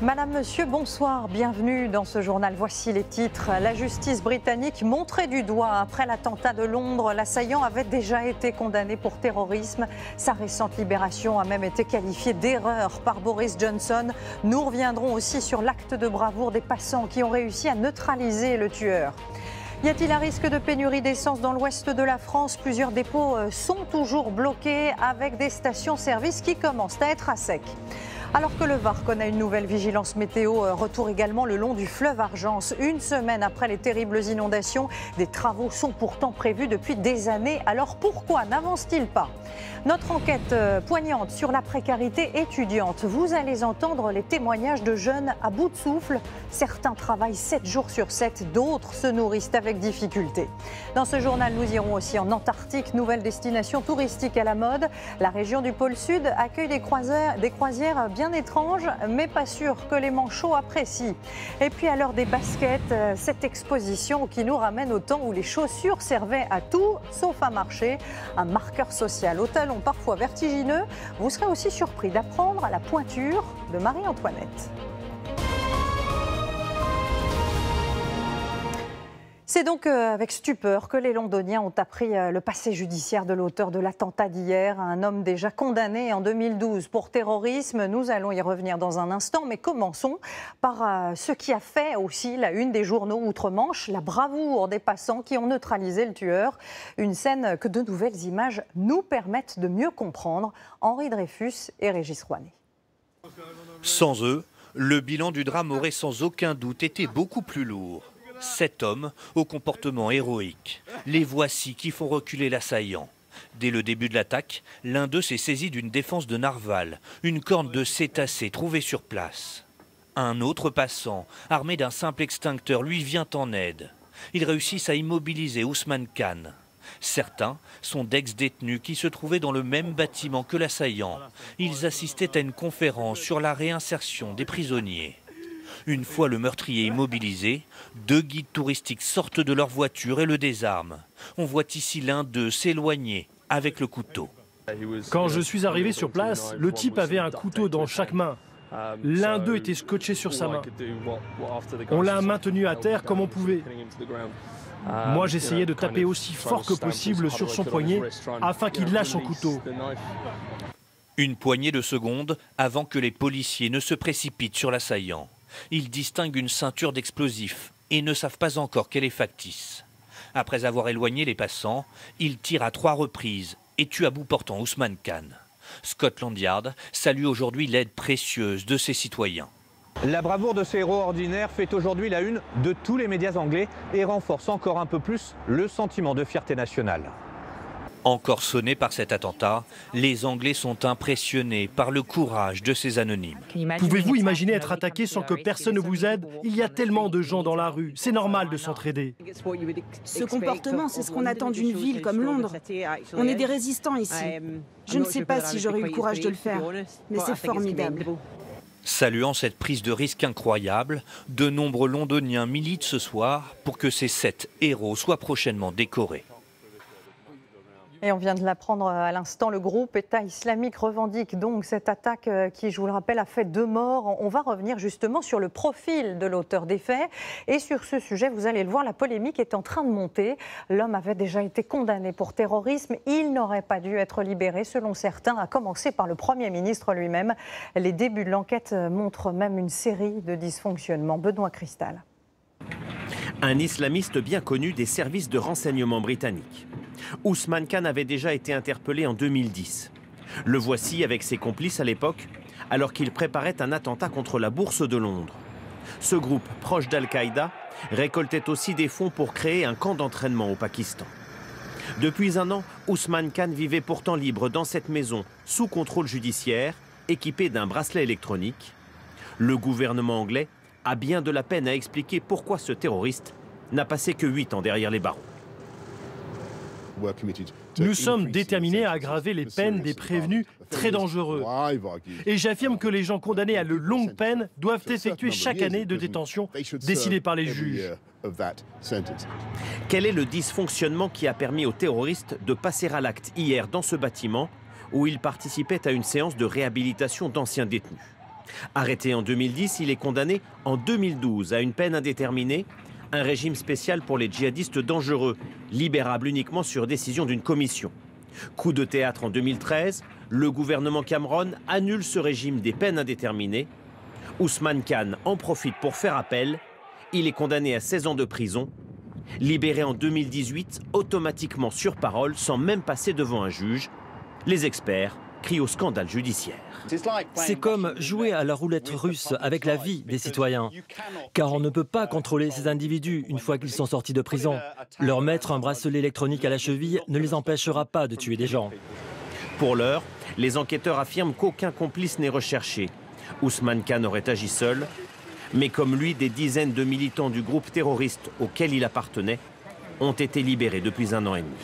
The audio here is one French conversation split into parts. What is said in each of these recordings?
Madame, Monsieur, bonsoir, bienvenue dans ce journal. Voici les titres. La justice britannique montrée du doigt après l'attentat de Londres. L'assaillant avait déjà été condamné pour terrorisme. Sa récente libération a même été qualifiée d'erreur par Boris Johnson. Nous reviendrons aussi sur l'acte de bravoure des passants qui ont réussi à neutraliser le tueur. Y a-t-il un risque de pénurie d'essence dans l'ouest de la France? Plusieurs dépôts sont toujours bloqués avec des stations-service qui commencent à être à sec. Alors que le Var connaît une nouvelle vigilance météo, retour également le long du fleuve Argence. Une semaine après les terribles inondations, des travaux sont pourtant prévus depuis des années. Alors pourquoi n'avance-t-il pas? Notre enquête poignante sur la précarité étudiante. Vous allez entendre les témoignages de jeunes à bout de souffle. Certains travaillent 7 jours sur 7, d'autres se nourrissent avec difficulté. Dans ce journal, nous irons aussi en Antarctique, nouvelle destination touristique à la mode. La région du pôle Sud accueille des croisières bien étranges, mais pas sûr que les manchots apprécient. Et puis à l'heure des baskets, cette exposition qui nous ramène au temps où les chaussures servaient à tout, sauf à marcher. Un marqueur social au talon parfois vertigineux. Vous serez aussi surpris d'apprendre à la pointure de Marie-Antoinette. C'est donc avec stupeur que les Londoniens ont appris le passé judiciaire de l'auteur de l'attentat d'hier, un homme déjà condamné en 2012 pour terrorisme. Nous allons y revenir dans un instant, mais commençons par ce qui a fait aussi la une des journaux outre-Manche, la bravoure des passants qui ont neutralisé le tueur. Une scène que de nouvelles images nous permettent de mieux comprendre. Henri Dreyfus et Régis Rouanet. Sans eux, le bilan du drame aurait sans aucun doute été beaucoup plus lourd. 7 hommes au comportement héroïque. Les voici qui font reculer l'assaillant. Dès le début de l'attaque, l'un d'eux s'est saisi d'une défense de narval, une corne de cétacé trouvée sur place. Un autre passant, armé d'un simple extincteur, lui vient en aide. Ils réussissent à immobiliser Ousmane Khan. Certains sont d'ex-détenus qui se trouvaient dans le même bâtiment que l'assaillant. Ils assistaient à une conférence sur la réinsertion des prisonniers. Une fois le meurtrier immobilisé, 2 guides touristiques sortent de leur voiture et le désarment. On voit ici l'un d'eux s'éloigner avec le couteau. Quand je suis arrivé sur place, le type avait un couteau dans chaque main. L'un d'eux était scotché sur sa main. On l'a maintenu à terre comme on pouvait. Moi, j'essayais de taper aussi fort que possible sur son poignet afin qu'il lâche son couteau. Une poignée de secondes avant que les policiers ne se précipitent sur l'assaillant. Ils distinguent une ceinture d'explosifs et ne savent pas encore qu'elle est factice. Après avoir éloigné les passants, ils tirent à 3 reprises et tuent à bout portant Ousmane Khan. Scotland Yard salue aujourd'hui l'aide précieuse de ses citoyens. La bravoure de ces héros ordinaires fait aujourd'hui la une de tous les médias anglais et renforce encore un peu plus le sentiment de fierté nationale. Encore sonnés par cet attentat, les Anglais sont impressionnés par le courage de ces anonymes. Pouvez-vous imaginer être attaqué sans que personne ne vous aide? Il y a tellement de gens dans la rue, c'est normal de s'entraider. Ce comportement, c'est ce qu'on attend d'une ville comme Londres. On est des résistants ici. Je ne sais pas si j'aurais eu le courage de le faire, mais c'est formidable. Saluant cette prise de risque incroyable, de nombreux Londoniens militent ce soir pour que ces 7 héros soient prochainement décorés. Et on vient de l'apprendre à l'instant, le groupe État islamique revendique donc cette attaque qui, je vous le rappelle, a fait 2 morts. On va revenir justement sur le profil de l'auteur des faits. Et sur ce sujet, vous allez le voir, la polémique est en train de monter. L'homme avait déjà été condamné pour terrorisme. Il n'aurait pas dû être libéré, selon certains, à commencer par le Premier ministre lui-même. Les débuts de l'enquête montrent même une série de dysfonctionnements. Benoît Cristal. Un islamiste bien connu des services de renseignement britanniques. Ousmane Khan avait déjà été interpellé en 2010. Le voici avec ses complices à l'époque, alors qu'il préparait un attentat contre la bourse de Londres. Ce groupe, proche d'Al-Qaïda, récoltait aussi des fonds pour créer un camp d'entraînement au Pakistan. Depuis 1 an, Ousmane Khan vivait pourtant libre dans cette maison, sous contrôle judiciaire, équipé d'un bracelet électronique. Le gouvernement anglais a bien de la peine à expliquer pourquoi ce terroriste n'a passé que 8 ans derrière les barreaux. Nous sommes déterminés à aggraver les peines des prévenus très dangereux. Et j'affirme que les gens condamnés à de longues peines doivent effectuer chaque année de détention décidée par les juges. Quel est le dysfonctionnement qui a permis aux terroristes de passer à l'acte hier dans ce bâtiment où ils participaient à une séance de réhabilitation d'anciens détenus? Arrêté en 2010, il est condamné en 2012 à une peine indéterminée, un régime spécial pour les djihadistes dangereux, libérable uniquement sur décision d'une commission. Coup de théâtre en 2013, le gouvernement Cameron annule ce régime des peines indéterminées. Ousmane Khan en profite pour faire appel. Il est condamné à 16 ans de prison. Libéré en 2018, automatiquement sur parole, sans même passer devant un juge. Les experts crient au scandale judiciaire. C'est comme jouer à la roulette russe avec la vie des citoyens. Car on ne peut pas contrôler ces individus une fois qu'ils sont sortis de prison. Leur mettre un bracelet électronique à la cheville ne les empêchera pas de tuer des gens. Pour l'heure, les enquêteurs affirment qu'aucun complice n'est recherché. Ousmane Khan aurait agi seul. Mais comme lui, des dizaines de militants du groupe terroriste auquel il appartenait ont été libérés depuis 1 an et demi.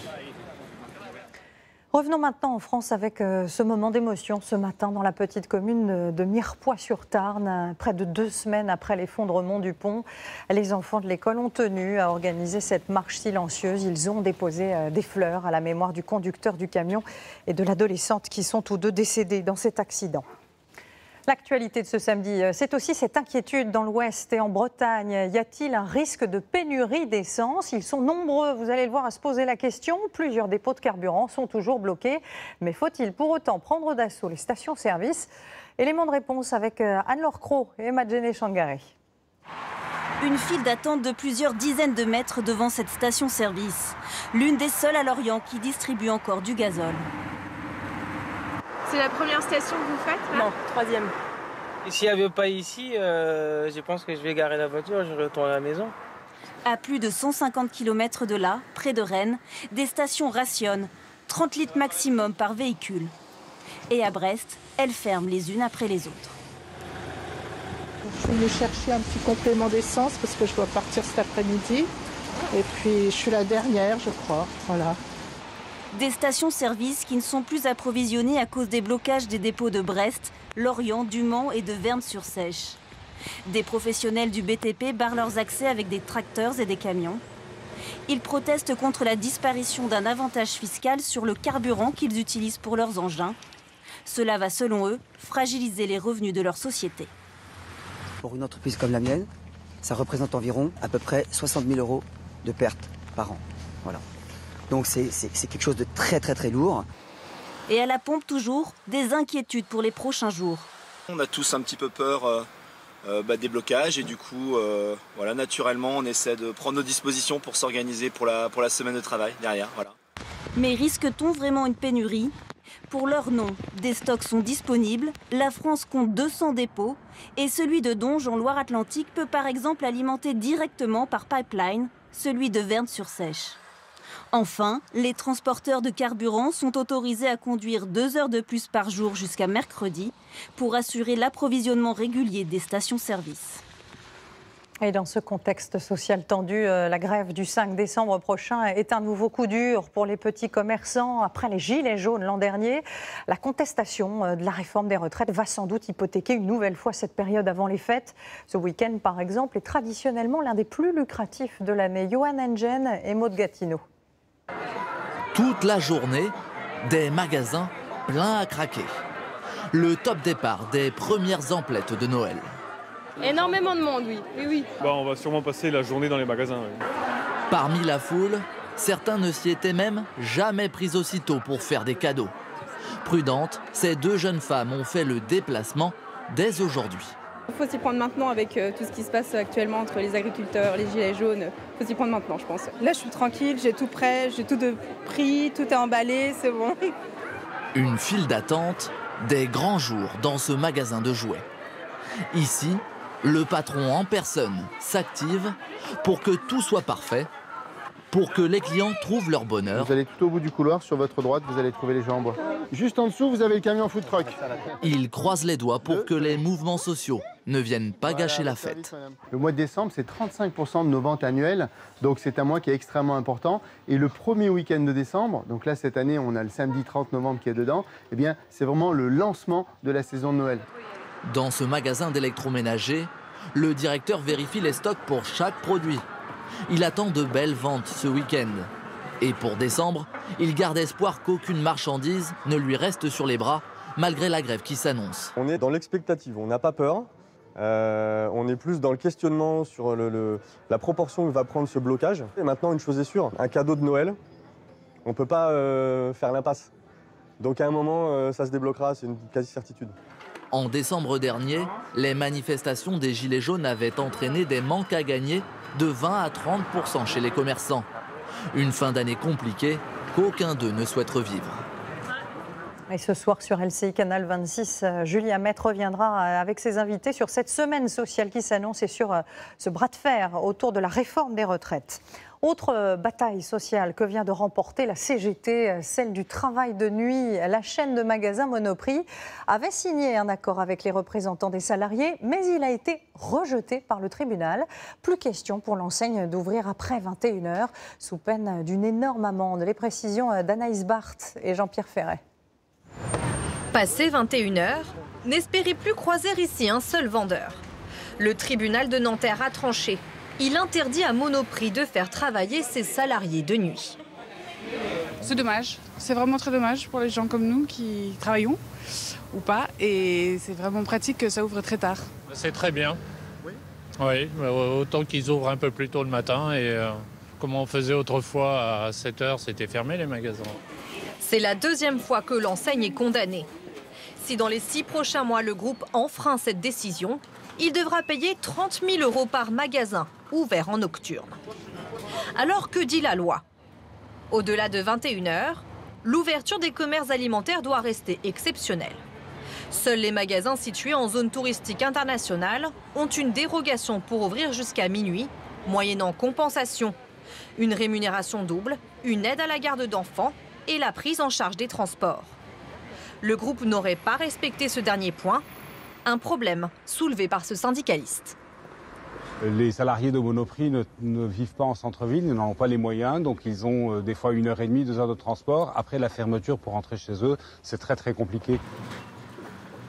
Revenons maintenant en France avec ce moment d'émotion ce matin dans la petite commune de Mirepoix-sur-Tarn. Près de 2 semaines après l'effondrement du pont, les enfants de l'école ont tenu à organiser cette marche silencieuse. Ils ont déposé des fleurs à la mémoire du conducteur du camion et de l'adolescente qui sont tous deux décédés dans cet accident. L'actualité de ce samedi, c'est aussi cette inquiétude dans l'Ouest et en Bretagne. Y a-t-il un risque de pénurie d'essence? Ils sont nombreux, vous allez le voir, à se poser la question. Plusieurs dépôts de carburant sont toujours bloqués. Mais faut-il pour autant prendre d'assaut les stations-service? Élément de réponse avec Anne-Laure Cros et Madjene Changaré. Une file d'attente de plusieurs dizaines de mètres devant cette station-service. L'une des seules à Lorient qui distribue encore du gazole. C'est la première station que vous faites là? Non, 3e. Et s'il n'y avait pas ici, je pense que je vais garer la voiture et je retourne à la maison. À plus de 150 km de là, près de Rennes, des stations rationnent 30 litres maximum par véhicule. Et à Brest, elles ferment les unes après les autres. Je suis venue chercher un petit complément d'essence parce que je dois partir cet après-midi. Et puis je suis la dernière, je crois. Voilà. Des stations-service qui ne sont plus approvisionnées à cause des blocages des dépôts de Brest, Lorient, du Mans et de Vern-sur-Sèche. Des professionnels du BTP barrent leurs accès avec des tracteurs et des camions. Ils protestent contre la disparition d'un avantage fiscal sur le carburant qu'ils utilisent pour leurs engins. Cela va, selon eux, fragiliser les revenus de leur société. Pour une entreprise comme la mienne, ça représente environ à peu près 60 000 € de pertes par an. Voilà. Donc c'est quelque chose de très lourd. Et à la pompe toujours, des inquiétudes pour les prochains jours. On a tous un petit peu peur des blocages et du coup, voilà, naturellement, on essaie de prendre nos dispositions pour s'organiser pour la semaine de travail derrière. Voilà. Mais risque-t-on vraiment une pénurie? Pour l'heure, non. Des stocks sont disponibles, la France compte 200 dépôts et celui de Donge en Loire-Atlantique peut par exemple alimenter directement par pipeline celui de Vern-sur-Sèche. Enfin, les transporteurs de carburant sont autorisés à conduire 2 heures de plus par jour jusqu'à mercredi pour assurer l'approvisionnement régulier des stations-service. Et dans ce contexte social tendu, la grève du 5 décembre prochain est un nouveau coup dur pour les petits commerçants. Après les gilets jaunes l'an dernier, la contestation de la réforme des retraites va sans doute hypothéquer une nouvelle fois cette période avant les fêtes. Ce week-end, par exemple, est traditionnellement l'un des plus lucratifs de l'année. Johan Engen et Maud Gatineau. Toute la journée, des magasins pleins à craquer. Le top départ des premières emplettes de Noël. Énormément de monde, oui. On va sûrement passer la journée dans les magasins. Oui. Parmi la foule, certains ne s'y étaient même jamais pris aussitôt pour faire des cadeaux. Prudentes, ces 2 jeunes femmes ont fait le déplacement dès aujourd'hui. Il faut s'y prendre maintenant avec tout ce qui se passe actuellement entre les agriculteurs, les gilets jaunes. Il faut s'y prendre maintenant, je pense. Là, je suis tranquille, j'ai tout prêt, j'ai tout de prix, tout est emballé, c'est bon. Une file d'attente, des grands jours dans ce magasin de jouets. Ici, le patron en personne s'active pour que tout soit parfait, pour que les clients trouvent leur bonheur. Vous allez tout au bout du couloir, sur votre droite, vous allez trouver les jeux en bois. Juste en dessous, vous avez le camion food truck. Il croise les doigts pour que les mouvements sociaux ne viennent pas gâcher la fête. Le mois de décembre, c'est 35% de nos ventes annuelles, donc c'est un mois qui est extrêmement important. Et le premier week-end de décembre, donc là cette année on a le samedi 30 novembre qui est dedans, eh bien c'est vraiment le lancement de la saison de Noël. Dans ce magasin d'électroménager, le directeur vérifie les stocks pour chaque produit. Il attend de belles ventes ce week-end. Et pour décembre, il garde espoir qu'aucune marchandise ne lui reste sur les bras, malgré la grève qui s'annonce. On est dans l'expectative, on n'a pas peur. On est plus dans le questionnement sur la proportion que va prendre ce blocage. Et maintenant, une chose est sûre, un cadeau de Noël, on ne peut pas faire l'impasse. Donc à un moment, ça se débloquera, c'est une quasi-certitude. En décembre dernier, les manifestations des Gilets jaunes avaient entraîné des manques à gagner de 20 à 30% chez les commerçants. Une fin d'année compliquée qu'aucun d'eux ne souhaite revivre. Et ce soir sur LCI Canal 26, Julia Mette reviendra avec ses invités sur cette semaine sociale qui s'annonce et sur ce bras de fer autour de la réforme des retraites. Autre bataille sociale que vient de remporter la CGT, celle du travail de nuit. La chaîne de magasins Monoprix avait signé un accord avec les représentants des salariés, mais il a été rejeté par le tribunal. Plus question pour l'enseigne d'ouvrir après 21h, sous peine d'une énorme amende. Les précisions d'Anaïs Barthes et Jean-Pierre Ferret. Passé 21h, n'espérez plus croiser ici un seul vendeur. Le tribunal de Nanterre a tranché. Il interdit à Monoprix de faire travailler ses salariés de nuit. C'est dommage, c'est vraiment très dommage pour les gens comme nous qui travaillons ou pas. Et c'est vraiment pratique que ça ouvre très tard. C'est très bien. Oui, autant qu'ils ouvrent un peu plus tôt le matin. Et comme on faisait autrefois à 7h, c'était fermé les magasins. C'est la deuxième fois que l'enseigne est condamnée. Si dans les 6 prochains mois, le groupe enfreint cette décision, il devra payer 30 000 € par magasin ouvert en nocturne. Alors que dit la loi? Au-delà de 21h, l'ouverture des commerces alimentaires doit rester exceptionnelle. Seuls les magasins situés en zone touristique internationale ont une dérogation pour ouvrir jusqu'à minuit, moyennant compensation, une rémunération double, une aide à la garde d'enfants et la prise en charge des transports. Le groupe n'aurait pas respecté ce dernier point, un problème soulevé par ce syndicaliste. Les salariés de Monoprix ne vivent pas en centre-ville, ils n'en ont pas les moyens, donc ils ont des fois 1h30, 2 heures de transport. Après la fermeture pour rentrer chez eux, c'est très très compliqué.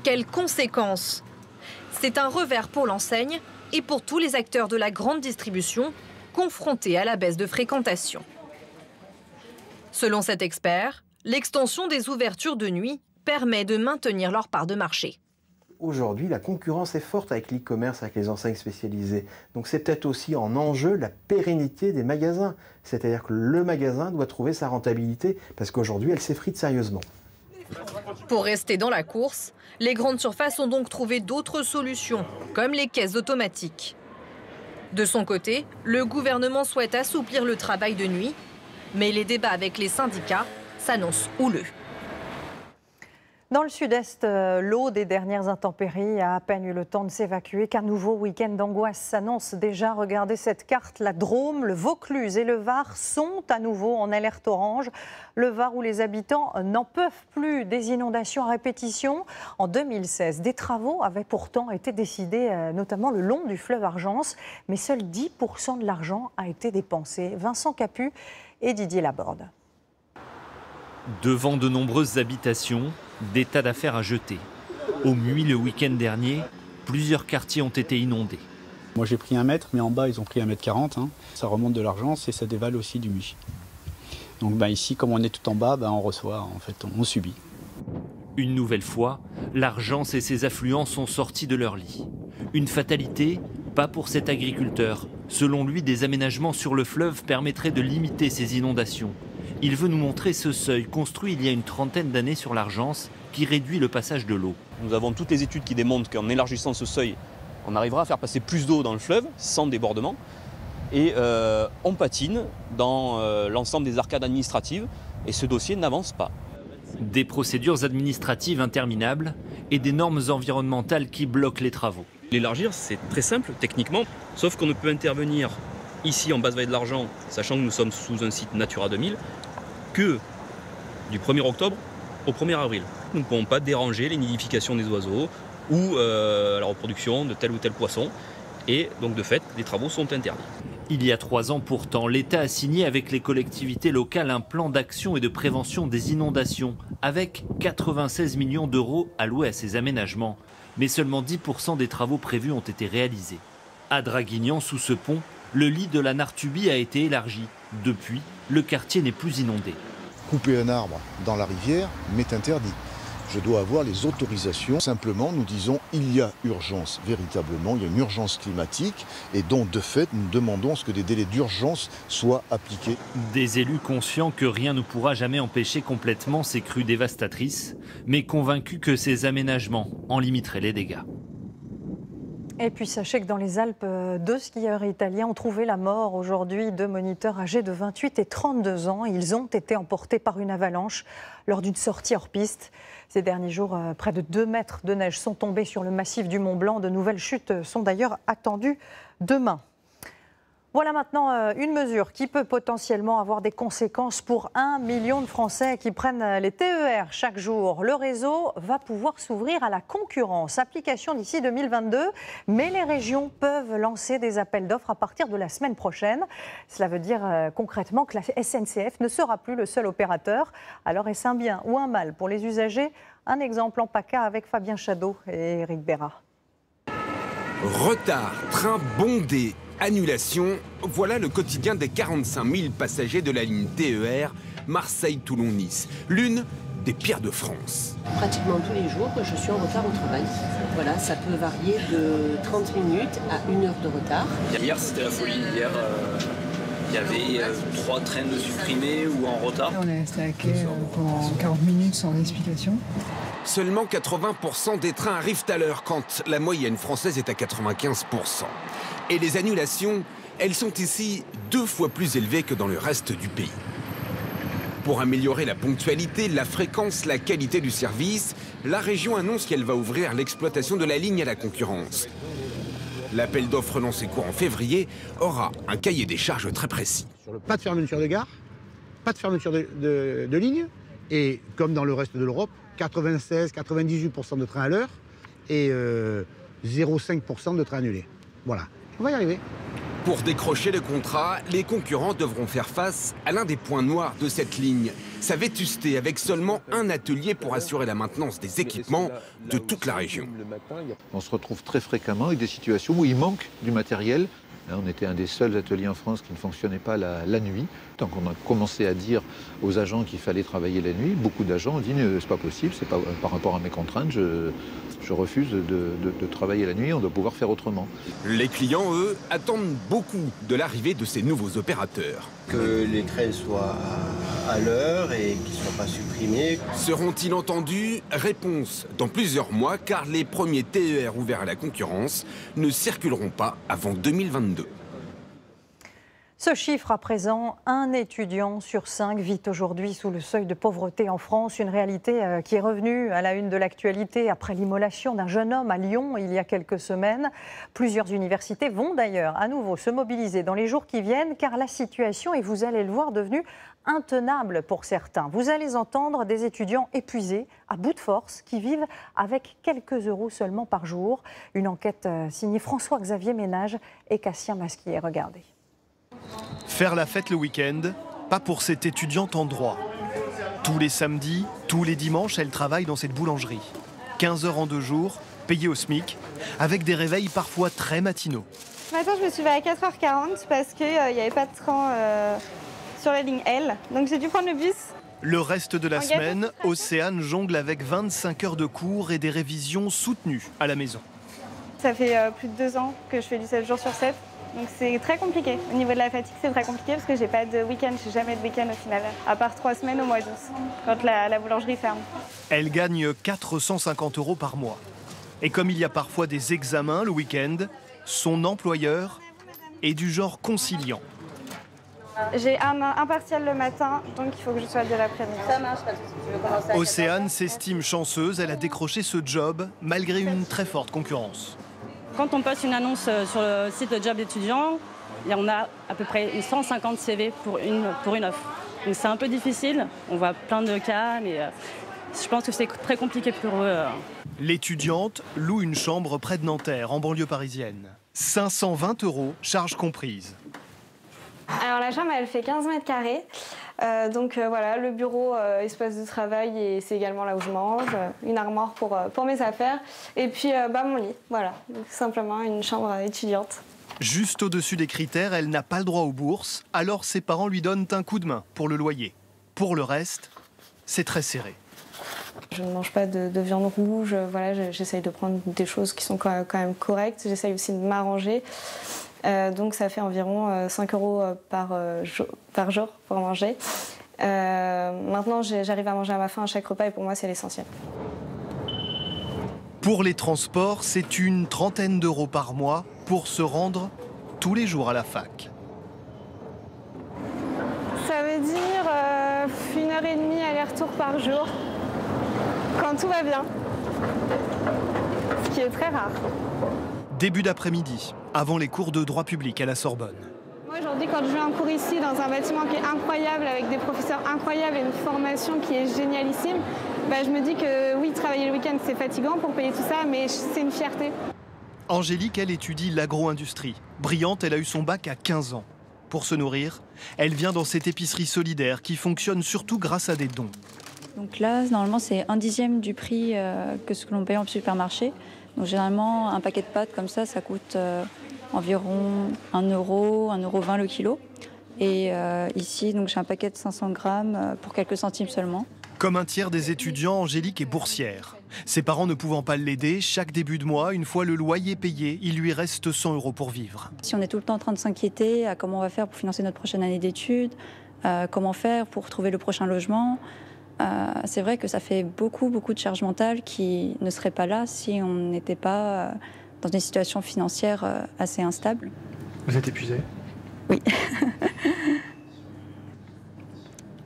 Quelles conséquences? C'est un revers pour l'enseigne et pour tous les acteurs de la grande distribution confrontés à la baisse de fréquentation. Selon cet expert, l'extension des ouvertures de nuit permet de maintenir leur part de marché. Aujourd'hui, la concurrence est forte avec l'e-commerce, avec les enseignes spécialisées. Donc c'est peut-être aussi en enjeu la pérennité des magasins. C'est-à-dire que le magasin doit trouver sa rentabilité parce qu'aujourd'hui, elle s'effrite sérieusement. Pour rester dans la course, les grandes surfaces ont donc trouvé d'autres solutions, comme les caisses automatiques. De son côté, le gouvernement souhaite assouplir le travail de nuit, mais les débats avec les syndicats s'annoncent houleux. Dans le sud-est, l'eau des dernières intempéries a à peine eu le temps de s'évacuer qu'un nouveau week-end d'angoisse s'annonce déjà. Regardez cette carte, la Drôme, le Vaucluse et le Var sont à nouveau en alerte orange. Le Var où les habitants n'en peuvent plus des inondations à répétition. En 2016, des travaux avaient pourtant été décidés, notamment le long du fleuve Argence, mais seul 10% de l'argent a été dépensé. Vincent Capu et Didier Laborde. Devant de nombreuses habitations, des tas d'affaires à jeter. Au Muy, le week-end dernier, plusieurs quartiers ont été inondés. Moi j'ai pris 1 mètre, mais en bas ils ont pris 1,40 m. Ça remonte de l'Argence et ça dévale aussi du Muy. Donc ici, comme on est tout en bas, on reçoit, en fait, on subit. Une nouvelle fois, l'Argence et ses affluents sont sortis de leur lit. Une fatalité, pas pour cet agriculteur. Selon lui, des aménagements sur le fleuve permettraient de limiter ces inondations. Il veut nous montrer ce seuil construit il y a une trentaine d'années sur l'Argence qui réduit le passage de l'eau. Nous avons toutes les études qui démontrent qu'en élargissant ce seuil, on arrivera à faire passer plus d'eau dans le fleuve sans débordement. Et on patine dans l'ensemble des arcades administratives et ce dossier n'avance pas. Des procédures administratives interminables et des normes environnementales qui bloquent les travaux. L'élargir, c'est très simple techniquement, sauf qu'on ne peut intervenir ici en Basse-Vallée de l'Argent, sachant que nous sommes sous un site Natura 2000, que du 1er octobre au 1er avril. Nous ne pouvons pas déranger les nidifications des oiseaux ou la reproduction de tel ou tel poisson. Et donc de fait, les travaux sont interdits. Il y a 3 ans pourtant, l'État a signé avec les collectivités locales un plan d'action et de prévention des inondations, avec 96 millions d'euros alloués à ces aménagements. Mais seulement 10% des travaux prévus ont été réalisés. À Draguignan, sous ce pont, le lit de la Nartubie a été élargi. Depuis, le quartier n'est plus inondé. Couper un arbre dans la rivière m'est interdit. Je dois avoir les autorisations. Simplement, nous disons il y a urgence, véritablement, il y a une urgence climatique et donc, de fait, nous demandons à ce que des délais d'urgence soient appliqués. Des élus conscients que rien ne pourra jamais empêcher complètement ces crues dévastatrices, mais convaincus que ces aménagements en limiteraient les dégâts. Et puis sachez que dans les Alpes, 2 skieurs italiens ont trouvé la mort aujourd'hui. 2 moniteurs âgés de 28 et 32 ans. Ils ont été emportés par une avalanche lors d'une sortie hors piste. Ces derniers jours, près de 2 mètres de neige sont tombés sur le massif du Mont Blanc. De nouvelles chutes sont d'ailleurs attendues demain. Voilà maintenant une mesure qui peut potentiellement avoir des conséquences pour 1 million de Français qui prennent les TER chaque jour. Le réseau va pouvoir s'ouvrir à la concurrence. Application d'ici 2022, mais les régions peuvent lancer des appels d'offres à partir de la semaine prochaine. Cela veut dire concrètement que la SNCF ne sera plus le seul opérateur. Alors est-ce un bien ou un mal pour les usagers? Un exemple en PACA avec Fabien Chadeau et Éric Béra. Retard, train bondé, annulation, voilà le quotidien des 45 000 passagers de la ligne TER Marseille-Toulon-Nice, l'une des pires de France. Pratiquement tous les jours, je suis en retard au travail. Voilà, ça peut varier de 30 minutes à 1 heure de retard. Hier, c'était la folie. Hier, il y avait 3 trains de supprimés ou en retard. On est resté à quai pendant 40 minutes sans explication. Seulement 80% des trains arrivent à l'heure quand la moyenne française est à 95%. Et les annulations, elles sont ici 2 fois plus élevées que dans le reste du pays. Pour améliorer la ponctualité, la fréquence, la qualité du service, la région annonce qu'elle va ouvrir l'exploitation de la ligne à la concurrence. L'appel d'offres lancé courant février aura un cahier des charges très précis. Pas de fermeture de gare, pas de fermeture de ligne, et comme dans le reste de l'Europe, 96-98% de trains à l'heure et 0,5% de trains annulés. Voilà, on va y arriver. Pour décrocher le contrat, les concurrents devront faire face à l'un des points noirs de cette ligne. Sa vétusté avec seulement un atelier pour assurer la maintenance des équipements de toute la région. On se retrouve très fréquemment avec des situations où il manque du matériel. On était un des seuls ateliers en France qui ne fonctionnait pas la nuit. Tant qu'on a commencé à dire aux agents qu'il fallait travailler la nuit, beaucoup d'agents ont dit c'est pas possible, c'est pas par rapport à mes contraintes, je refuse de travailler la nuit, on doit pouvoir faire autrement. Les clients, eux, attendent beaucoup de l'arrivée de ces nouveaux opérateurs. Que les trains soient à l'heure et qu'ils ne soient pas supprimés. Seront-ils entendus? Réponse dans plusieurs mois, car les premiers TER ouverts à la concurrence ne circuleront pas avant 2022. Ce chiffre à présent, 1 étudiant sur 5 vit aujourd'hui sous le seuil de pauvreté en France. Une réalité qui est revenue à la une de l'actualité après l'immolation d'un jeune homme à Lyon il y a quelques semaines. Plusieurs universités vont d'ailleurs à nouveau se mobiliser dans les jours qui viennent car la situation est, vous allez le voir, devenue intenable pour certains. Vous allez entendre des étudiants épuisés, à bout de force, qui vivent avec quelques euros seulement par jour. Une enquête signée François-Xavier Ménage et Cassien Masquier. Regardez. Faire la fête le week-end, pas pour cette étudiante en droit. Tous les samedis, tous les dimanches, elle travaille dans cette boulangerie. 15 heures en 2 jours, payée au SMIC, avec des réveils parfois très matinaux. Ce matin, je me suis levée à 4h40 parce qu'il n'y avait pas de train sur la ligne L. Donc j'ai dû prendre le bus. Le reste de la semaine, Océane jongle avec 25 heures de cours et des révisions soutenues à la maison. Ça fait plus de 2 ans que je fais du 7 jours sur 7. Donc c'est très compliqué. Au niveau de la fatigue, c'est très compliqué parce que j'ai pas de week-end, j'ai jamais de week-end au final, à part 3 semaines au mois d'août, quand la boulangerie ferme. Elle gagne 450 € par mois. Et comme il y a parfois des examens le week-end, son employeur est du genre conciliant. J'ai un partiel le matin, donc il faut que je sois de l'après-midi. Ça marche, pas de souci. Tu veux commencer à Océane s'estime chanceuse, elle a décroché ce job malgré une très forte concurrence. Quand on poste une annonce sur le site de job d'étudiants, on a à peu près 150 CV pour une offre. Donc c'est un peu difficile, on voit plein de cas, mais je pense que c'est très compliqué pour eux. L'étudiante loue une chambre près de Nanterre, en banlieue parisienne. 520 €, charges comprises. Alors la chambre, elle fait 15 mètres carrés. Voilà, le bureau, espace de travail, et c'est également là où je mange, une armoire pour mes affaires, et puis mon lit, voilà, donc simplement une chambre étudiante. Juste au-dessus des critères, elle n'a pas le droit aux bourses, alors ses parents lui donnent un coup de main pour le loyer. Pour le reste, c'est très serré. Je ne mange pas de viande rouge, voilà, j'essaye de prendre des choses qui sont quand même correctes. J'essaye aussi de m'arranger. Donc ça fait environ 5 € par jour pour manger. Maintenant, j'arrive à manger à ma faim à chaque repas et pour moi, c'est l'essentiel. Pour les transports, c'est une trentaine d'euros par mois pour se rendre tous les jours à la fac. Ça veut dire 1h30 aller-retour par jour, quand tout va bien, ce qui est très rare. Début d'après-midi, avant les cours de droit public à la Sorbonne. Moi aujourd'hui, quand je vais en cours ici, dans un bâtiment qui est incroyable, avec des professeurs incroyables et une formation qui est génialissime, je me dis que oui, travailler le week-end c'est fatigant pour payer tout ça, mais c'est une fierté. Angélique, elle étudie l'agro-industrie. Brillante, elle a eu son bac à 15 ans. Pour se nourrir, elle vient dans cette épicerie solidaire qui fonctionne surtout grâce à des dons. Donc là, normalement, c'est 1/10 du prix que ce que l'on paye en supermarché. Donc généralement, un paquet de pâtes comme ça coûte environ 1 €, 1,20 € le kilo. Et ici, donc j'ai un paquet de 500 grammes pour quelques centimes seulement. Comme un tiers des étudiants, Angélique est boursière. Ses parents ne pouvant pas l'aider, chaque début de mois, une fois le loyer payé, il lui reste 100 € pour vivre. Si on est tout le temps en train de s'inquiéter à comment on va faire pour financer notre prochaine année d'études, comment faire pour trouver le prochain logement, c'est vrai que ça fait beaucoup de charge mentale qui ne serait pas là si on n'était pas dans une situation financière assez instable. Vous êtes épuisé ? Oui.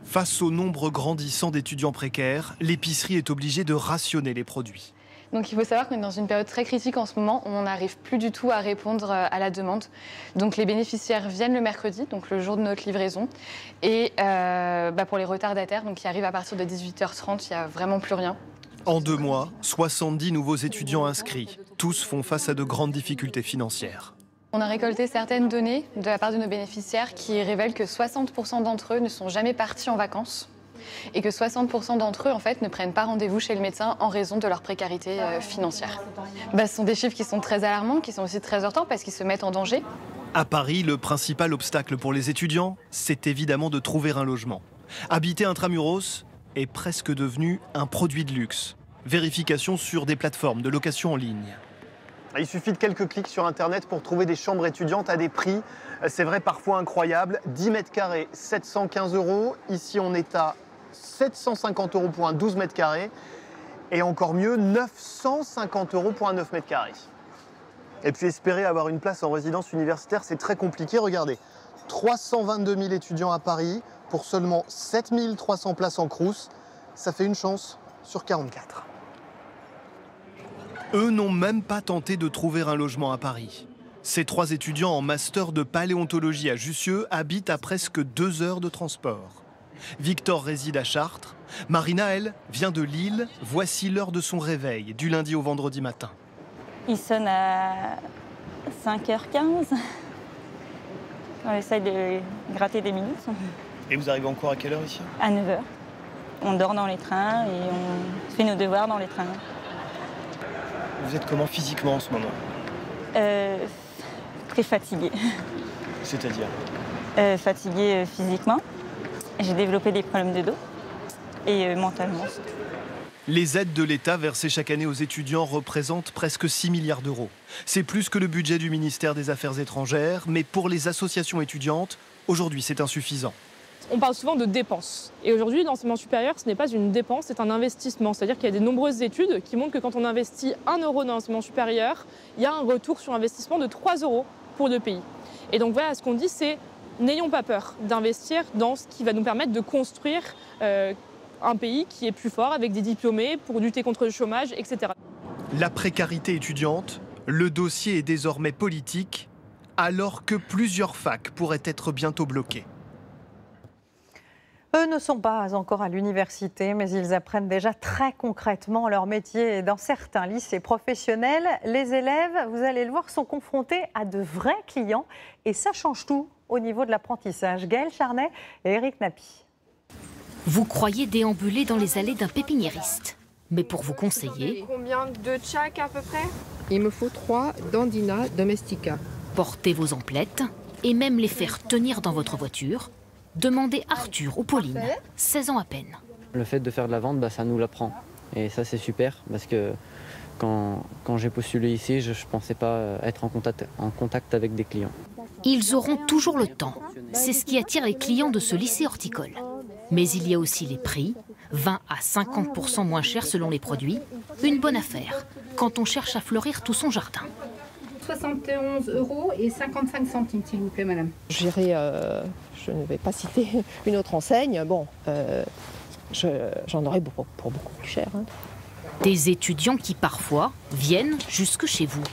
Face au nombre grandissant d'étudiants précaires, l'épicerie est obligée de rationner les produits. Donc il faut savoir qu'on est dans une période très critique en ce moment où on n'arrive plus du tout à répondre à la demande. Donc les bénéficiaires viennent le mercredi, donc le jour de notre livraison. Et pour les retardataires, donc qui arrivent à partir de 18h30, il n'y a vraiment plus rien. En 2 mois, 70 nouveaux étudiants inscrits. Tous font face à de grandes difficultés financières. On a récolté certaines données de la part de nos bénéficiaires qui révèlent que 60% d'entre eux ne sont jamais partis en vacances et que 60% d'entre eux en fait, ne prennent pas rendez-vous chez le médecin en raison de leur précarité financière. Ce sont des chiffres qui sont très alarmants, qui sont aussi très heurtants parce qu'ils se mettent en danger. À Paris, le principal obstacle pour les étudiants, c'est évidemment de trouver un logement. Habiter intramuros est presque devenu un produit de luxe. Vérification sur des plateformes de location en ligne. Il suffit de quelques clics sur Internet pour trouver des chambres étudiantes à des prix, c'est vrai, parfois incroyables. 10 mètres carrés, 715 €. Ici, on est à 750 € pour un 12 mètres carrés. Et encore mieux, 950 € pour un 9 mètres carrés. Et puis espérer avoir une place en résidence universitaire, c'est très compliqué. Regardez, 322 000 étudiants à Paris pour seulement 7 300 places en Crous. Ça fait une chance sur 44. Eux n'ont même pas tenté de trouver un logement à Paris. Ces 3 étudiants en master de paléontologie à Jussieu habitent à presque 2 heures de transport. Victor réside à Chartres. Marina, elle, vient de Lille. Voici l'heure de son réveil, du lundi au vendredi matin. Il sonne à 5h15. On essaye de gratter des minutes. Et vous arrivez en cours à quelle heure ici ? À 9h. On dort dans les trains et on fait nos devoirs dans les trains. Vous êtes comment physiquement en ce moment ? Très fatiguée. C'est-à-dire ? Fatiguée physiquement. J'ai développé des problèmes de dos et mentalement. Les aides de l'État versées chaque année aux étudiants représentent presque 6 milliards d'euros. C'est plus que le budget du ministère des Affaires étrangères, mais pour les associations étudiantes, aujourd'hui c'est insuffisant. On parle souvent de dépenses. Et aujourd'hui, l'enseignement supérieur, ce n'est pas une dépense, c'est un investissement. C'est-à-dire qu'il y a de nombreuses études qui montrent que quand on investit 1 € dans l'enseignement supérieur, il y a un retour sur investissement de 3 € pour le pays. Et donc voilà, ce qu'on dit, c'est n'ayons pas peur d'investir dans ce qui va nous permettre de construire un pays qui est plus fort, avec des diplômés, pour lutter contre le chômage, etc. La précarité étudiante, le dossier est désormais politique, alors que plusieurs facs pourraient être bientôt bloquées. Eux ne sont pas encore à l'université, mais ils apprennent déjà très concrètement leur métier dans certains lycées professionnels. Les élèves, vous allez le voir, sont confrontés à de vrais clients et ça change tout au niveau de l'apprentissage. Gaëlle Charnet et Eric Napi. Vous croyez déambuler dans les allées d'un pépiniériste. Mais pour vous conseiller... Combien de tchak à peu près ? Il me faut 3 Dandina Domestica. Portez vos emplettes et même les faire tenir dans votre voiture. Demandez Arthur ou Pauline, 16 ans à peine. Le fait de faire de la vente, ça nous l'apprend. Et ça c'est super parce que quand j'ai postulé ici, je ne pensais pas être en contact avec des clients. Ils auront toujours le temps. C'est ce qui attire les clients de ce lycée horticole. Mais il y a aussi les prix, 20 à 50% moins cher selon les produits. Une bonne affaire quand on cherche à fleurir tout son jardin. 71 € et 55 centimes, s'il vous plaît, madame. Je ne vais pas citer une autre enseigne. Bon, j'en aurais pour beaucoup plus cher. Hein. Des étudiants qui parfois viennent jusque chez vous.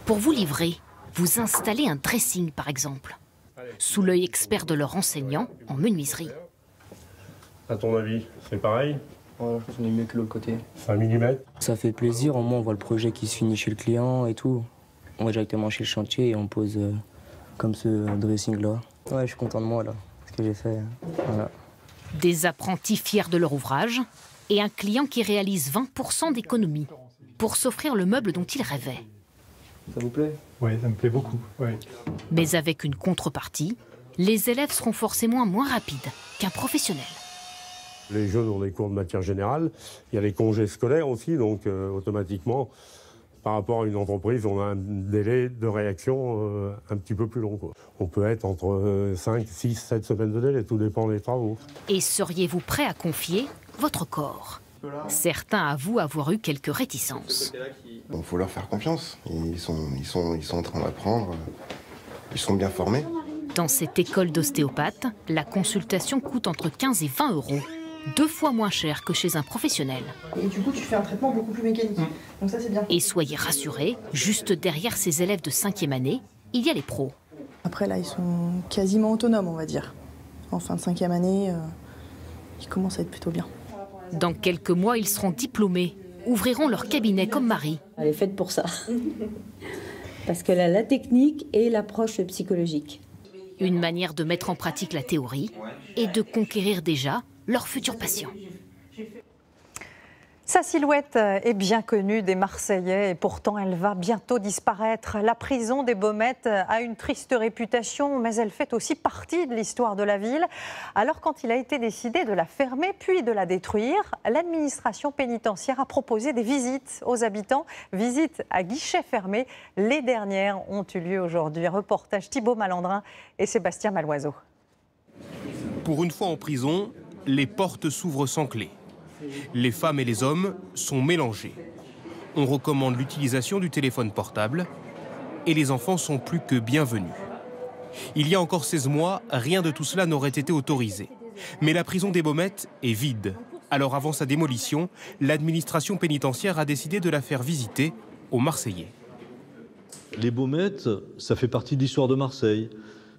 Pour vous livrer, vous installez un dressing par exemple, sous l'œil expert de leur enseignant en menuiserie. À ton avis, c'est pareil? Je pense qu'on est mieux que l'autre côté. 5 mm. Ça fait plaisir, au moins on voit le projet qui se finit chez le client et tout. On va directement chez le chantier et on pose comme ce dressing là. Ouais, je suis content de moi là, ce que j'ai fait. Voilà. Des apprentis fiers de leur ouvrage et un client qui réalise 20% d'économie pour s'offrir le meuble dont il rêvait. Ça vous plaît? Oui, ça me plaît beaucoup. Ouais. Mais avec une contrepartie, les élèves seront forcément moins rapides qu'un professionnel. Les jeunes ont des cours de matière générale, il y a les congés scolaires aussi, donc automatiquement, par rapport à une entreprise, on a un délai de réaction un petit peu plus long, quoi. On peut être entre 5, 6, 7 semaines de délai, tout dépend des travaux. Et seriez-vous prêt à confier votre corps? Certains avouent avoir eu quelques réticences. Il faut leur faire confiance. Ils sont en train d'apprendre. Ils sont bien formés. Dans cette école d'ostéopathe, la consultation coûte entre 15 et 20 €, 2 fois moins cher que chez un professionnel. Et du coup, tu fais un traitement beaucoup plus mécanique. Donc ça, c'est bien. Et soyez rassurés, juste derrière ces élèves de 5e année, il y a les pros. Après, là, ils sont quasiment autonomes, on va dire. En fin de 5e année, ils commencent à être plutôt bien. Dans quelques mois, ils seront diplômés, ouvriront leur cabinet comme Marie. Elle est faite pour ça. Parce qu'elle a la technique et l'approche psychologique. Une manière de mettre en pratique la théorie et de conquérir déjà leurs futurs patients. Sa silhouette est bien connue des Marseillais et pourtant elle va bientôt disparaître. La prison des Baumettes a une triste réputation, mais elle fait aussi partie de l'histoire de la ville. Alors quand il a été décidé de la fermer puis de la détruire, l'administration pénitentiaire a proposé des visites aux habitants. Visites à guichet fermé. Les dernières ont eu lieu aujourd'hui. Reportage Thibaut Malandrin et Sébastien Maloiseau. Pour une fois en prison, les portes s'ouvrent sans clé. Les femmes et les hommes sont mélangés. On recommande l'utilisation du téléphone portable et les enfants sont plus que bienvenus. Il y a encore 16 mois, rien de tout cela n'aurait été autorisé. Mais la prison des Baumettes est vide. Alors avant sa démolition, l'administration pénitentiaire a décidé de la faire visiter aux Marseillais. Les Baumettes, ça fait partie de l'histoire de Marseille.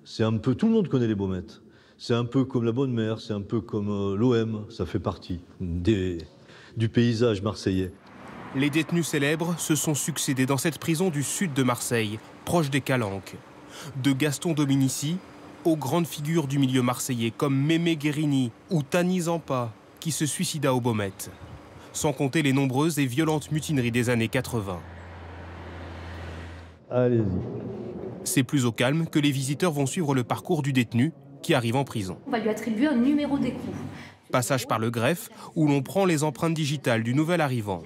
C'est un peu, tout le monde connaît les Baumettes. C'est un peu comme la Bonne Mère, c'est un peu comme l'OM, ça fait partie du paysage marseillais. Les détenus célèbres se sont succédés dans cette prison du sud de Marseille, proche des Calanques. De Gaston Dominici aux grandes figures du milieu marseillais comme Mémé Guérini ou Tani Zampa, qui se suicida aux Baumettes. Sans compter les nombreuses et violentes mutineries des années 80. Allez-y. C'est plus au calme que les visiteurs vont suivre le parcours du détenu qui arrive en prison. On va lui attribuer un numéro d'écrou. Passage par le greffe où l'on prend les empreintes digitales du nouvel arrivant.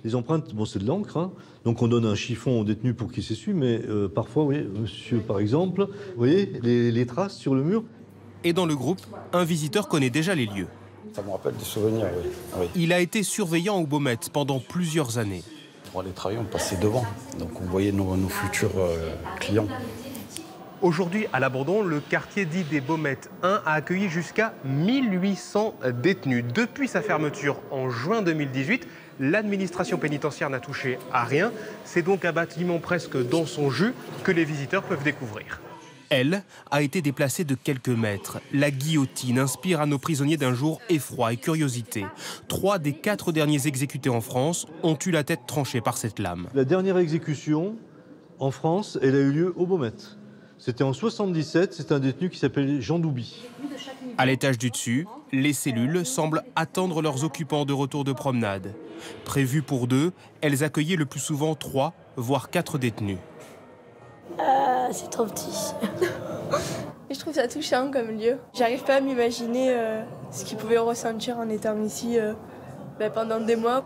Les empreintes, bon, c'est de l'encre, hein. Donc on donne un chiffon au détenu pour qu'il s'essuie, mais parfois, oui, monsieur, par exemple, vous voyez les traces sur le mur. Et dans le groupe, un visiteur connaît déjà les lieux. Ça me rappelle des souvenirs, oui. Il a été surveillant aux Baumettes pendant plusieurs années. Pour aller travailler, on passait devant, donc on voyait nos futurs clients. Aujourd'hui, à l'abandon, le quartier dit des Baumettes 1 a accueilli jusqu'à 1800 détenus. Depuis sa fermeture en juin 2018, l'administration pénitentiaire n'a touché à rien. C'est donc un bâtiment presque dans son jus que les visiteurs peuvent découvrir. Elle a été déplacée de quelques mètres. La guillotine inspire à nos prisonniers d'un jour effroi et curiosité. 3 des 4 derniers exécutés en France ont eu la tête tranchée par cette lame. La dernière exécution en France, elle a eu lieu aux Baumettes. C'était en 77, c'est un détenu qui s'appelle Jean Doubi. À l'étage du dessus, les cellules semblent attendre leurs occupants de retour de promenade. Prévues pour 2, elles accueillaient le plus souvent 3, voire 4 détenus. C'est trop petit. Je trouve ça touchant comme lieu. J'arrive pas à m'imaginer ce qu'ils pouvaient ressentir en étant ici Pendant des mois.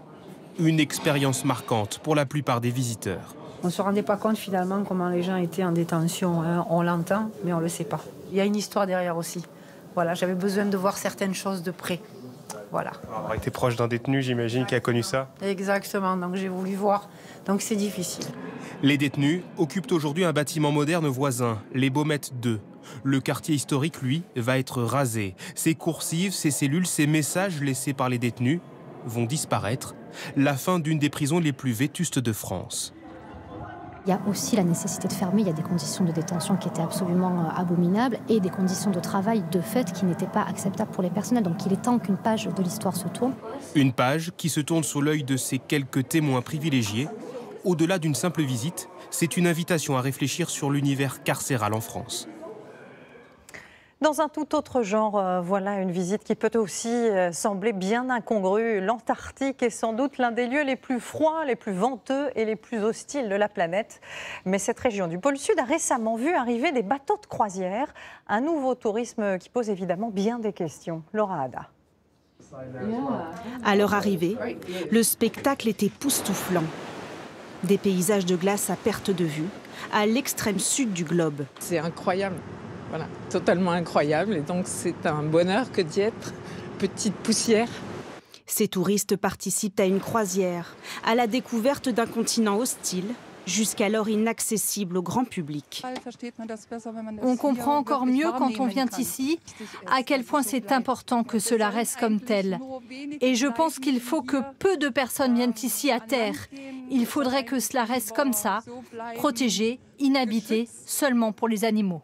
Une expérience marquante pour la plupart des visiteurs. On ne se rendait pas compte finalement comment les gens étaient en détention. Hein. On l'entend, mais on ne le sait pas. Il y a une histoire derrière aussi. Voilà, j'avais besoin de voir certaines choses de près. Voilà. On a été proche d'un détenu, j'imagine, qui a connu ça. Exactement, donc j'ai voulu voir. Donc c'est difficile. Les détenus occupent aujourd'hui un bâtiment moderne voisin, les Baumettes 2. Le quartier historique, lui, va être rasé. Ses coursives, ses cellules, ses messages laissés par les détenus vont disparaître. La fin d'une des prisons les plus vétustes de France. Il y a aussi la nécessité de fermer, il y a des conditions de détention qui étaient absolument abominables et des conditions de travail de fait qui n'étaient pas acceptables pour les personnels. Donc il est temps qu'une page de l'histoire se tourne. Une page qui se tourne sous l'œil de ces quelques témoins privilégiés. Au-delà d'une simple visite, c'est une invitation à réfléchir sur l'univers carcéral en France. Dans un tout autre genre, voilà une visite qui peut aussi sembler bien incongrue. L'Antarctique est sans doute l'un des lieux les plus froids, les plus venteux et les plus hostiles de la planète. Mais cette région du pôle Sud a récemment vu arriver des bateaux de croisière. Un nouveau tourisme qui pose évidemment bien des questions. Laura Ada. À leur arrivée, le spectacle était époustouflant. Des paysages de glace à perte de vue, à l'extrême sud du globe. C'est incroyable. Voilà, totalement incroyable. Et donc, c'est un bonheur que d'y être. Petite poussière. Ces touristes participent à une croisière, à la découverte d'un continent hostile, jusqu'alors inaccessible au grand public. On comprend encore mieux quand on vient ici à quel point c'est important que cela reste comme tel. Et je pense qu'il faut que peu de personnes viennent ici à terre. Il faudrait que cela reste comme ça, protégé, inhabité, seulement pour les animaux.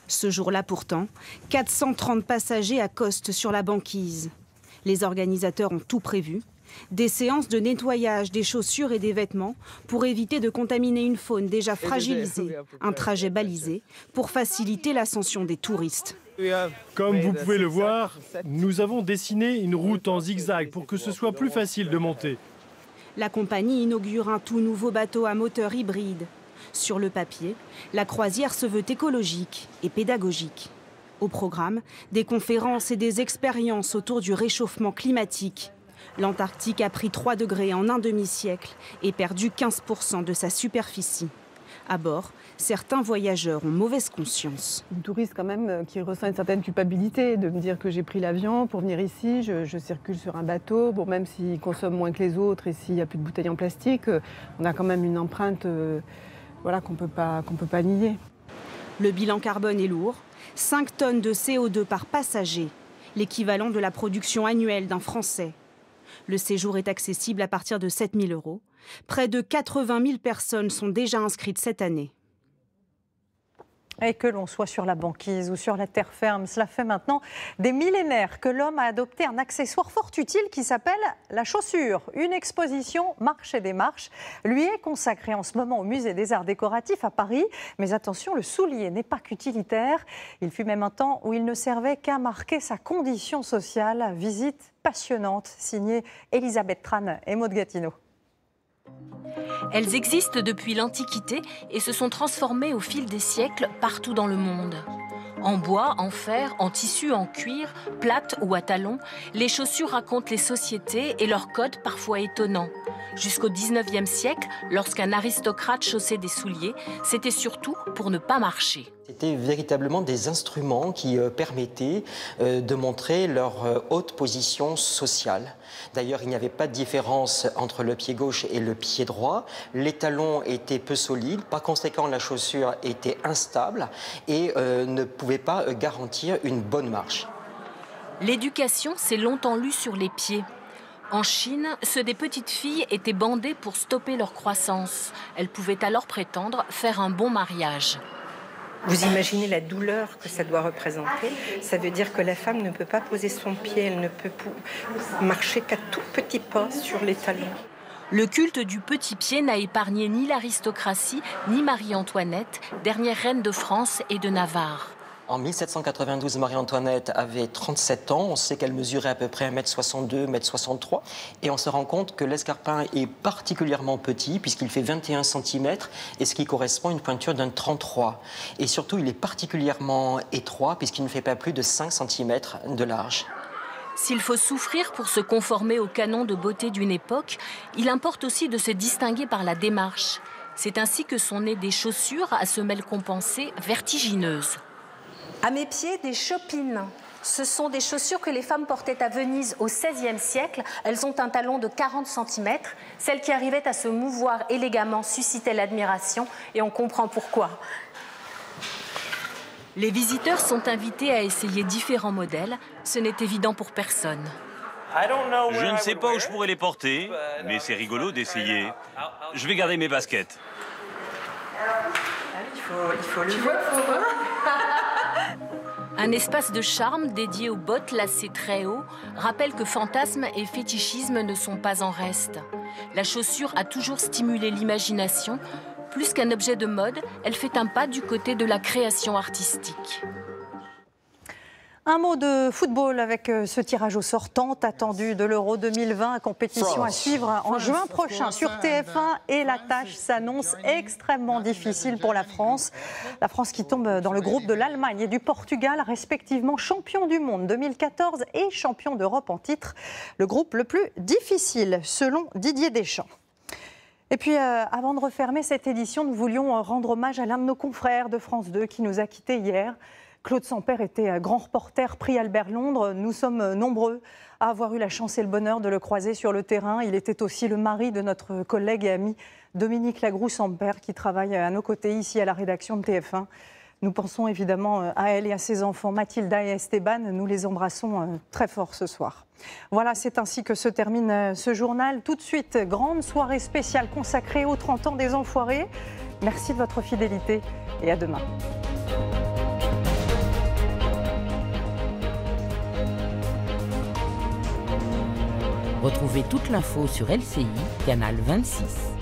Ce jour-là pourtant, 430 passagers accostent sur la banquise. Les organisateurs ont tout prévu. Des séances de nettoyage des chaussures et des vêtements pour éviter de contaminer une faune déjà fragilisée. Un trajet balisé pour faciliter l'ascension des touristes. Comme vous pouvez le voir, nous avons dessiné une route en zigzag pour que ce soit plus facile de monter. La compagnie inaugure un tout nouveau bateau à moteur hybride. Sur le papier, la croisière se veut écologique et pédagogique. Au programme, des conférences et des expériences autour du réchauffement climatique. L'Antarctique a pris 3 degrés en un demi-siècle et perdu 15% de sa superficie. À bord, certains voyageurs ont mauvaise conscience. Une touriste quand même qui ressent une certaine culpabilité de me dire que j'ai pris l'avion pour venir ici, je circule sur un bateau, bon, même s'il consomme moins que les autres et s'il n'y a plus de bouteilles en plastique, on a quand même une empreinte voilà, qu'on peut pas nier. Le bilan carbone est lourd, 5 tonnes de CO2 par passager, l'équivalent de la production annuelle d'un Français. Le séjour est accessible à partir de 7 000 €. Près de 80 000 personnes sont déjà inscrites cette année. Et que l'on soit sur la banquise ou sur la terre ferme, cela fait maintenant des millénaires que l'homme a adopté un accessoire fort utile qui s'appelle la chaussure. Une exposition Marche et démarche lui est consacrée en ce moment au Musée des Arts Décoratifs à Paris. Mais attention, le soulier n'est pas qu'utilitaire. Il fut même un temps où il ne servait qu'à marquer sa condition sociale. Visite passionnante signée Elisabeth Tran et Maud Gatineau. Elles existent depuis l'Antiquité et se sont transformées au fil des siècles partout dans le monde. En bois, en fer, en tissu, en cuir, plates ou à talons, les chaussures racontent les sociétés et leurs codes parfois étonnants. Jusqu'au 19e siècle, lorsqu'un aristocrate chaussait des souliers, c'était surtout pour ne pas marcher. C'était véritablement des instruments qui permettaient de montrer leur haute position sociale. D'ailleurs, il n'y avait pas de différence entre le pied gauche et le pied droit. Les talons étaient peu solides, par conséquent la chaussure était instable et ne pouvait pas garantir une bonne marche. L'éducation s'est longtemps lue sur les pieds. En Chine, ceux des petites filles étaient bandés pour stopper leur croissance. Elles pouvaient alors prétendre faire un bon mariage. Vous imaginez la douleur que ça doit représenter. Ça veut dire que la femme ne peut pas poser son pied, elle ne peut marcher qu'à tout petit pas sur les talons. Le culte du petit pied n'a épargné ni l'aristocratie, ni Marie-Antoinette, dernière reine de France et de Navarre. En 1792, Marie-Antoinette avait 37 ans. On sait qu'elle mesurait à peu près 1m62, 1m63. Et on se rend compte que l'escarpin est particulièrement petit, puisqu'il fait 21 cm, et ce qui correspond à une pointure d'un 33. Et surtout, il est particulièrement étroit, puisqu'il ne fait pas plus de 5 cm de large. S'il faut souffrir pour se conformer aux canons de beauté d'une époque, il importe aussi de se distinguer par la démarche. C'est ainsi que sont nées des chaussures à semelles compensées vertigineuses. À mes pieds, des chopines. Ce sont des chaussures que les femmes portaient à Venise au XVIe siècle. Elles ont un talon de 40 cm. Celles qui arrivaient à se mouvoir élégamment suscitaient l'admiration et on comprend pourquoi. Les visiteurs sont invités à essayer différents modèles. Ce n'est évident pour personne. Je ne sais pas où je pourrais les porter, mais c'est rigolo d'essayer. Je vais garder mes baskets. Il faut le voir. Un espace de charme dédié aux bottes lacées très haut rappelle que fantasme et fétichisme ne sont pas en reste. La chaussure a toujours stimulé l'imagination. Plus qu'un objet de mode, elle fait un pas du côté de la création artistique. Un mot de football avec ce tirage au sort tant attendu de l'Euro 2020, compétition à suivre en juin prochain sur TF1 et la tâche s'annonce extrêmement difficile pour la France. La France qui tombe dans le groupe de l'Allemagne et du Portugal, respectivement champion du monde 2014 et champion d'Europe en titre. Le groupe le plus difficile selon Didier Deschamps. Et puis, avant de refermer cette édition, nous voulions rendre hommage à l'un de nos confrères de France 2 qui nous a quittés hier. Claude Sampère était grand reporter, prix Albert Londres. Nous sommes nombreux à avoir eu la chance et le bonheur de le croiser sur le terrain. Il était aussi le mari de notre collègue et ami Dominique Lagroux-Sampère qui travaille à nos côtés ici à la rédaction de TF1. Nous pensons évidemment à elle et à ses enfants Mathilda et Esteban. Nous les embrassons très fort ce soir. Voilà, c'est ainsi que se termine ce journal. Tout de suite, grande soirée spéciale consacrée aux 30 ans des Enfoirés. Merci de votre fidélité et à demain. Retrouvez toute l'info sur LCI, canal 26.